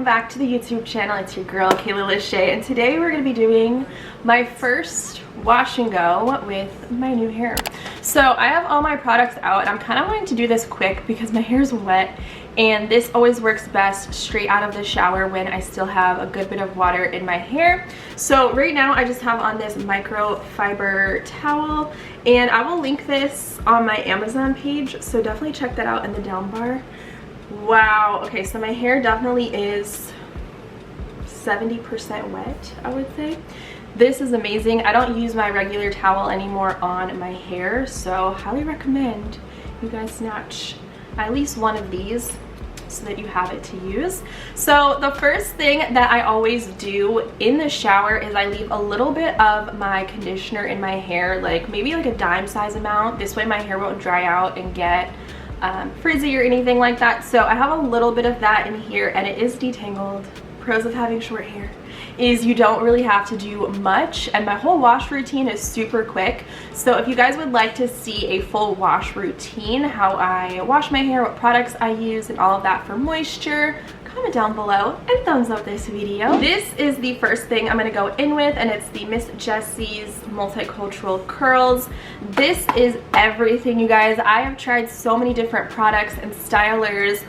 back to the YouTube channel. It's your girl Kayla Lashae, and today we're going to be doing my first wash and go with my new hair. So I have all my products out, and I'm kind of wanting to do this quick because my hair is wet, and this always works best straight out of the shower when I still have a good bit of water in my hair. So right now I just have on this microfiber towel, and I will link this on my Amazon page, so definitely check that out in the down bar. Wow, okay, so my hair definitely is 70% wet, I would say. This is amazing. I don't use my regular towel anymore on my hair, so highly recommend you guys snatch at least one of these so that you have it to use. So the first thing that I always do in the shower is I leave a little bit of my conditioner in my hair, like maybe like a dime size amount. This way my hair won't dry out and get frizzy or anything like that. So I have a little bit of that in here, and it is detangled. Pros of having short hair is you don't really have to do much, and my whole wash routine is super quick. So if you guys would like to see a full wash routine, how I wash my hair, what products I use, and all of that for moisture, comment down below and thumbs up this video. This is the first thing I'm going to go in with, and it's the Miss Jessie's Multicultural Curls. This is everything, you guys. I have tried so many different products and stylers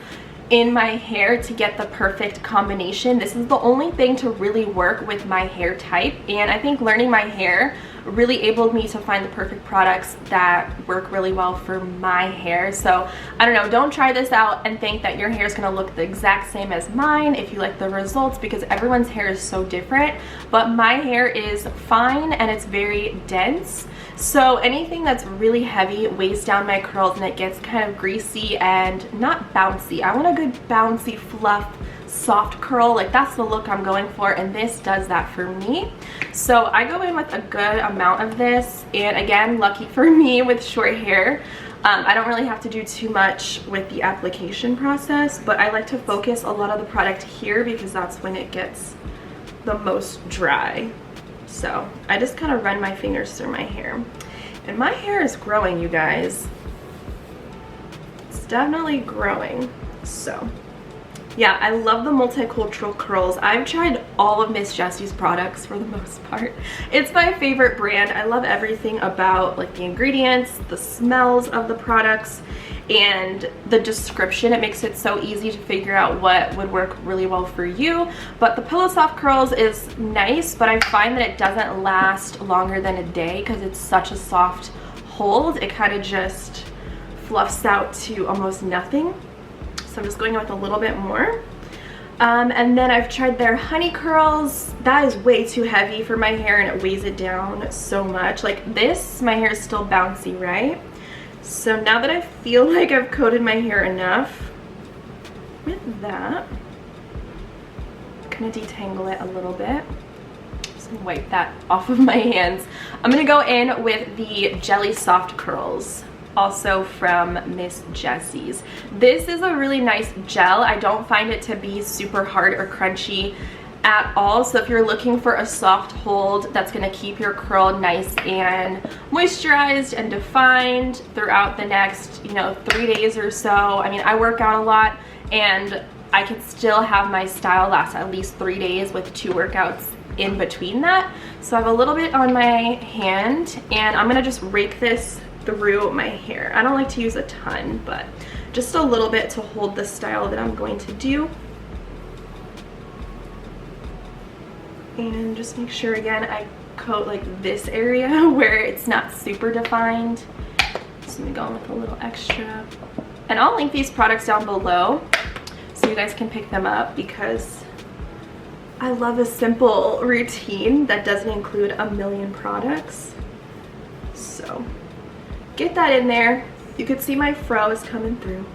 in my hair to get the perfect combination. This is the only thing to really work with my hair type, and I think learning my hair really enabled me to find the perfect products that work really well for my hair. So I don't know, don't try this out and think that your hair is going to look the exact same as mine if you like the results, because everyone's hair is so different. But my hair is fine and it's very dense, so anything that's really heavy weighs down my curls and it gets kind of greasy and not bouncy. I want a good bouncy fluff soft curl, like that's the look I'm going for, and this does that for me. So I go in with a good amount of this, and again, lucky for me with short hair, I don't really have to do too much with the application process, but I like to focus a lot of the product here because that's when it gets the most dry. So I just kind of run my fingers through my hair, and my hair is growing, you guys. It's definitely growing. So yeah, I love the Multicultural Curls. I've tried all of Miss Jessie's products for the most part. It's my favorite brand. I love everything about like the ingredients, the smells of the products, and the description. It makes it so easy to figure out what would work really well for you. But the Pillow Soft Curls is nice, but I find that it doesn't last longer than a day because it's such a soft hold. It kind of just fluffs out to almost nothing. So I'm just going with a little bit more. And then I've tried their Honey Curls. That is way too heavy for my hair, and it weighs it down so much. Like this, my hair is still bouncy, right? So now that I feel like I've coated my hair enough with that, I'm gonna detangle it a little bit. Just wipe that off of my hands. I'm gonna go in with the Jelly Soft Curls, also from Miss Jessie's. This is a really nice gel. I don't find it to be super hard or crunchy at all. So if you're looking for a soft hold that's going to keep your curl nice and moisturized and defined throughout the next, 3 days or so. I mean, I work out a lot, and I can still have my style last at least 3 days with 2 workouts in between that. So I have a little bit on my hand, and I'm going to just rake this through my hair. I don't like to use a ton, but just a little bit to hold the style that I'm going to do. And just make sure, again, I coat like this area where it's not super defined. So I'm gonna go in with a little extra. And I'll link these products down below so you guys can pick them up, because I love a simple routine that doesn't include a million products. So get that in there. You could see my fro is coming through,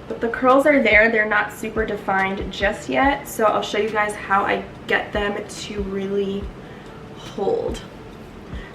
but the curls are there. They're not super defined just yet, so I'll show you guys how I get them to really hold.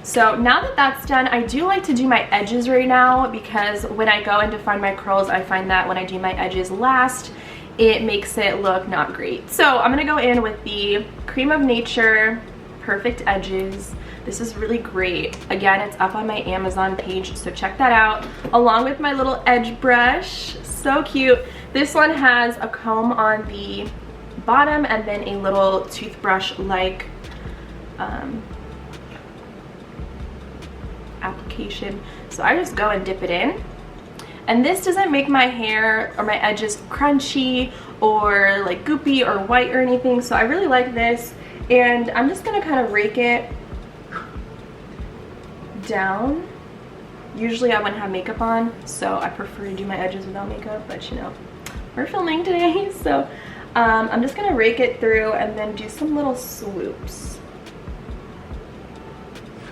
So now that that's done, I do like to do my edges right now, because when I go and define my curls, I find that when I do my edges last, it makes it look not great. So I'm gonna go in with the Cream of Nature Perfect Edges. This is really great. Again, it's up on my Amazon page, so check that out, along with my little edge brush. So cute. This one has a comb on the bottom, and then a little toothbrush like application. So I just go and dip it in. And this doesn't make my hair or my edges crunchy or like goopy or white or anything. So I really like this. And I'm just gonna kind of rake it down. Usually I wouldn't have makeup on, so I prefer to do my edges without makeup, but you know, we're filming today. So I'm just gonna rake it through and then do some little swoops.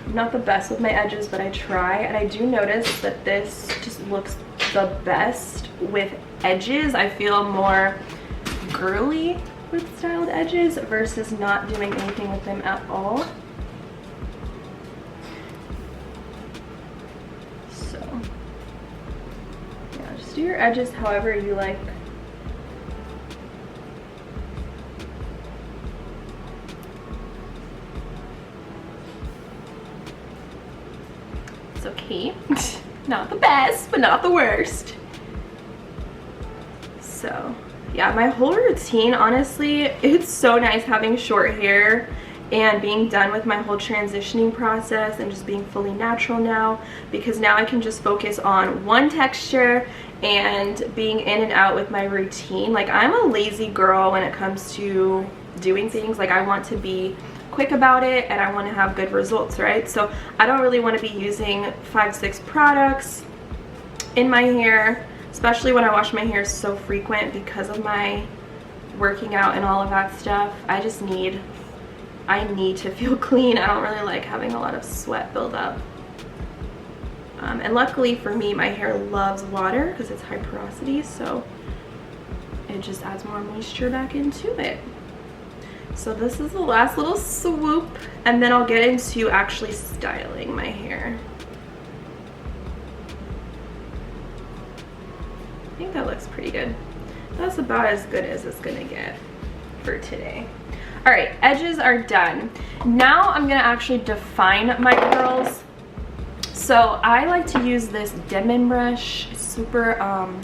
Not the best with my edges, but I try. And I do notice that this just looks the best with edges. I feel more girly with styled edges versus not doing anything with them at all. So yeah, just do your edges however you like. It's okay. Not the best, but not the worst. So yeah, my whole routine, honestly, it's so nice having short hair and being done with my whole transitioning process and just being fully natural now, because now I can just focus on one texture and being in and out with my routine. Like, I'm a lazy girl when it comes to doing things. Like, I want to be quick about it and I want to have good results, right? So I don't really want to be using 5-6 products in my hair, especially when I wash my hair so frequent because of my working out and all of that stuff. I need to feel clean. I don't really like having a lot of sweat build up. And luckily for me, my hair loves water because it's high porosity, so it just adds more moisture back into it. So this is the last little swoop, and then I'll get into actually styling my hair. I think that looks pretty good. That's about as good as it's gonna get for today. All right, edges are done. Now I'm gonna actually define my curls. So I like to use this Denman brush. It's super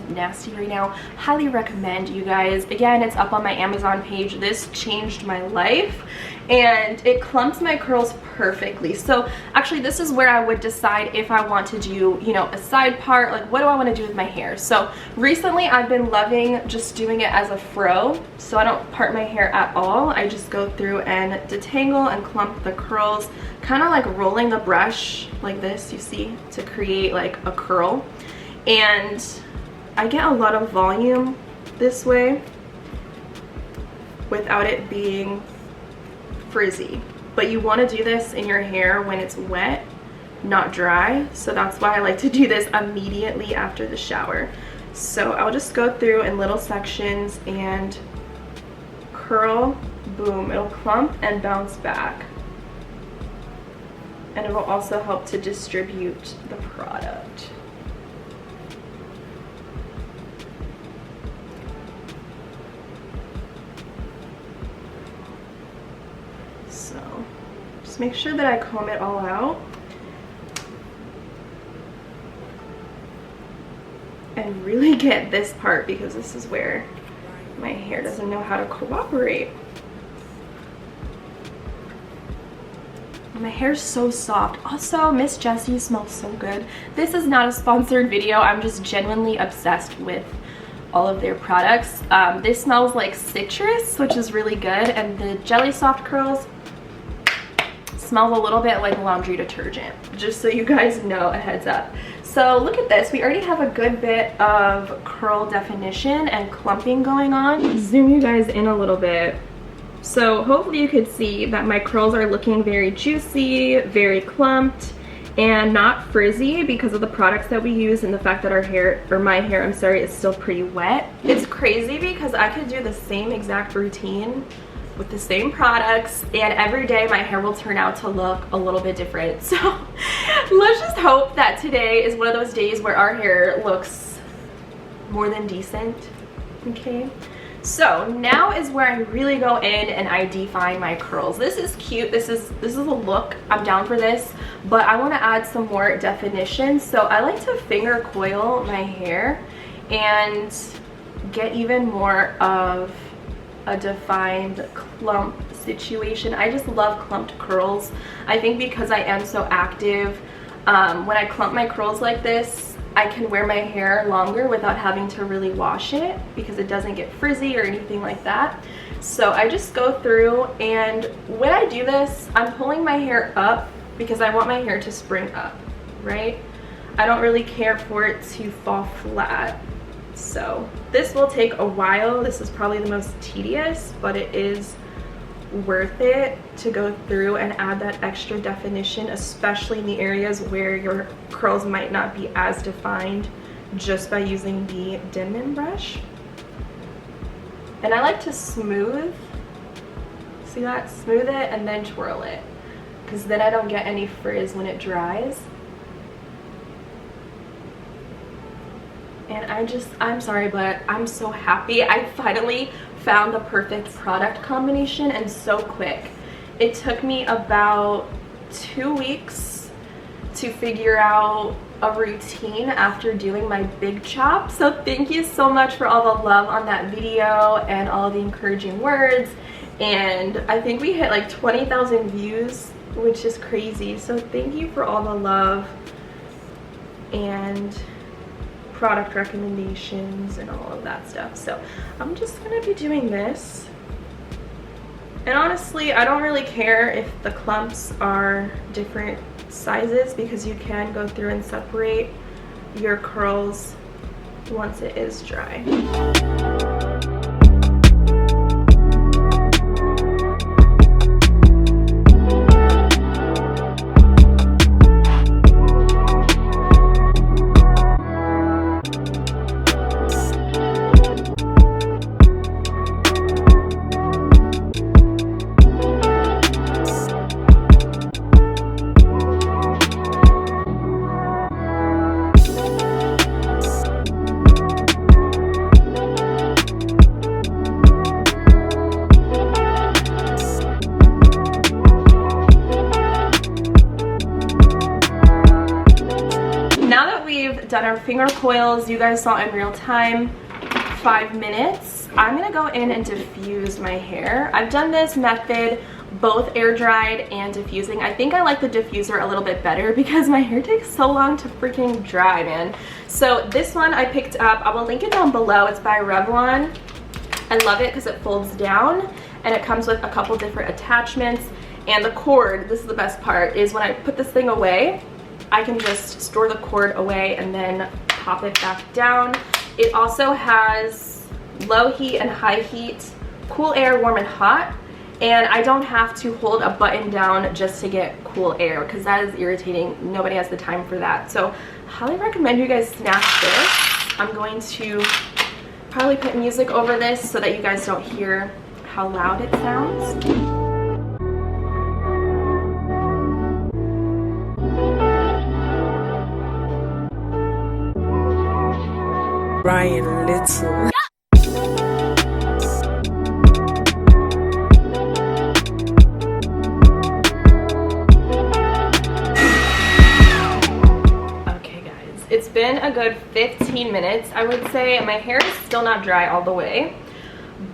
nasty right now. Highly recommend, you guys. Again, it's up on my Amazon page. This changed my life and it clumps my curls perfectly. So actually this is where I would decide if I want to do, you know, a side part, like what do I want to do with my hair. So recently I've been loving just doing it as a fro, so I don't part my hair at all. I just go through and detangle and clump the curls, kind of like rolling a brush like this, you see, to create like a curl. And I get a lot of volume this way without it being frizzy. But you want to do this in your hair when it's wet, not dry. So that's why I like to do this immediately after the shower. So I'll just go through in little sections and curl, boom, it'll clump and bounce back. And it will also help to distribute the product. So just make sure that I comb it all out. And really get this part, because this is where my hair doesn't know how to cooperate. My hair's so soft. Also, Miss Jessie smells so good. This is not a sponsored video. I'm just genuinely obsessed with all of their products. This smells like citrus, which is really good, and the Jelly Soft Curls smells a little bit like laundry detergent, just so you guys know, a heads up. So look at this, we already have a good bit of curl definition and clumping going on. Zoom you guys in a little bit. So hopefully you could see that my curls are looking very juicy, very clumped, and not frizzy because of the products that we use and the fact that our hair, or my hair, I'm sorry, is still pretty wet. It's crazy because I could do the same exact routine with the same products and every day my hair will turn out to look a little bit different. So let's just hope that today is one of those days where our hair looks more than decent, okay? So now is where I really go in and I define my curls. This is cute, this is a look, I'm down for this, but I want to add some more definition. So I like to finger coil my hair and get even more of a defined clump situation. I just love clumped curls. I think because I am so active, when I clump my curls like this, I can wear my hair longer without having to really wash it because it doesn't get frizzy or anything like that. So I just go through, and when I do this, I'm pulling my hair up because I want my hair to spring up, right? I don't really care for it to fall flat. So this will take a while. This is probably the most tedious, but it is worth it to go through and add that extra definition, especially in the areas where your curls might not be as defined, just by using the Denman brush. And I like to smooth, see that? Smooth it and then twirl it, because then I don't get any frizz when it dries. And I'm sorry, but I'm so happy. I finally found the perfect product combination, and so quick. It took me about 2 weeks to figure out a routine after doing my big chop. So thank you so much for all the love on that video and all the encouraging words. And I think we hit like 20,000 views, which is crazy. So thank you for all the love and product recommendations and all of that stuff. So I'm just gonna be doing this, and honestly I don't really care if the clumps are different sizes, because you can go through and separate your curls once it is dry. Done our finger coils, you guys saw in real time, 5 minutes. I'm gonna go in and diffuse my hair. I've done this method both air dried and diffusing. I think I like the diffuser a little bit better because my hair takes so long to freaking dry, man. So this one I picked up, I will link it down below. It's by Revlon. I love it because it folds down and it comes with a couple different attachments. And the cord, this is the best part, is when I put this thing away, I can just store the cord away and then pop it back down. It also has low heat and high heat, cool air, warm and hot, and I don't have to hold a button down just to get cool air, because that is irritating. Nobody has the time for that. So highly recommend you guys snatch this. I'm going to probably put music over this so that you guys don't hear how loud it sounds. Ryan Little. Okay guys, it's been a good 15 minutes, I would say. My hair is still not dry all the way,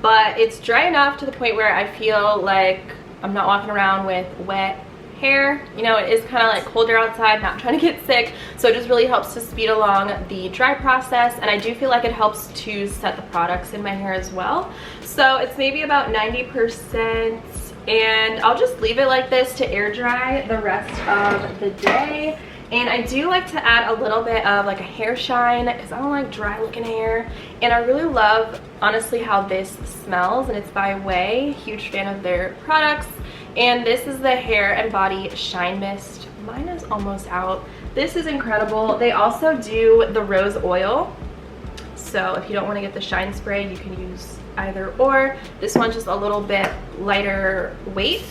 but it's dry enough to the point where I feel like I'm not walking around with wet hair. You know, it is kind of like colder outside, not trying to get sick, so it just really helps to speed along the dry process, and I do feel like it helps to set the products in my hair as well. So it's maybe about 90%, and I'll just leave it like this to air dry the rest of the day. And I do like to add a little bit of like a hair shine because I don't like dry looking hair, and I really love honestly how this smells, and it's by Way. Huge fan of their products. And this is the Hair and Body Shine Mist. Mine is almost out. This is incredible. They also do the rose oil, so if you don't want to get the shine spray, you can use either or. This one's just a little bit lighter weight,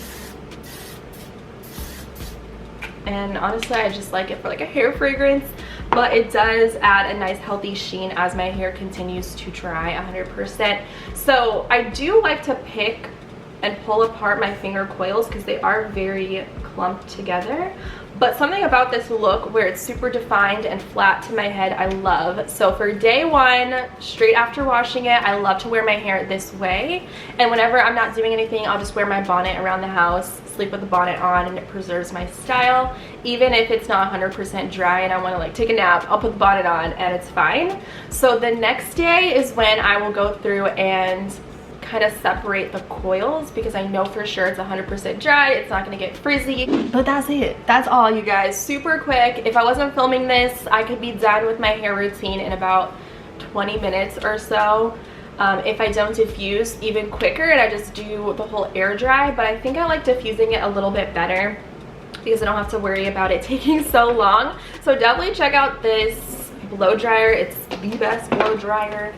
and honestly I just like it for like a hair fragrance, but it does add a nice healthy sheen as my hair continues to dry 100%. So I do like to pick and pull apart my finger coils because they are very clumped together, But something about this look where it's super defined and flat to my head, I love. So for day one, straight after washing it, I love to wear my hair this way. And whenever I'm not doing anything, I'll just wear my bonnet around the house, sleep with the bonnet on, and it preserves my style. Even if it's not 100% dry and I want to like take a nap, I'll put the bonnet on and it's fine. So the next day is when I will go through and kind of separate the coils, because I know for sure it's 100% dry, it's not going to get frizzy. But that's it. That's all, you guys. Super quick. If I wasn't filming this, I could be done with my hair routine in about 20 minutes or so. If I don't diffuse, even quicker, and I just do the whole air dry. But I think I like diffusing it a little bit better because I don't have to worry about it taking so long. So definitely check out this blow dryer. It's the best blow dryer.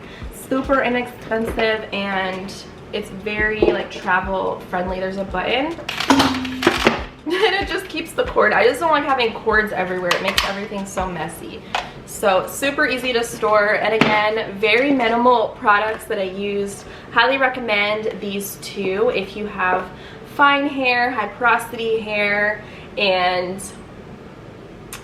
Super inexpensive, and it's very like travel friendly. There's a button and it just keeps the cord. I just don't like having cords everywhere. It makes everything so messy. So super easy to store, and again, very minimal products that I used. Highly recommend these two if you have fine hair, high porosity hair, and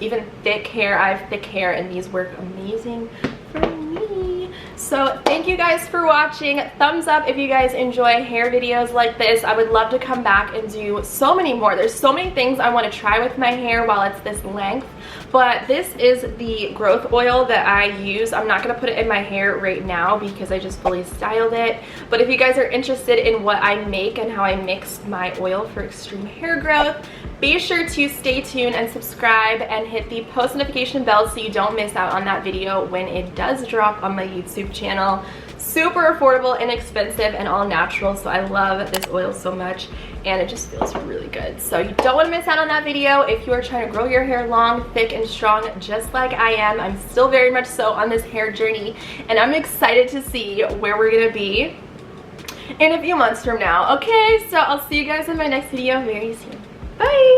even thick hair. I have thick hair and these work amazing for me. So thank you guys for watching. Thumbs up if you guys enjoy hair videos like this. I would love to come back and do so many more. There's so many things I want to try with my hair while it's this length. But this is the growth oil that I use. I'm not going to put it in my hair right now because I just fully styled it. But if you guys are interested in what I make and how I mix my oil for extreme hair growth, be sure to stay tuned and subscribe and hit the post notification bell so you don't miss out on that video when it does drop on my YouTube channel. Super affordable, inexpensive, and all natural. So I love this oil so much, and it just feels really good. So you don't want to miss out on that video if you are trying to grow your hair long, thick, and strong just like I am. I'm still very much so on this hair journey, and I'm excited to see where we're gonna be in a few months from now. Okay, so I'll see you guys in my next video very soon. Bye!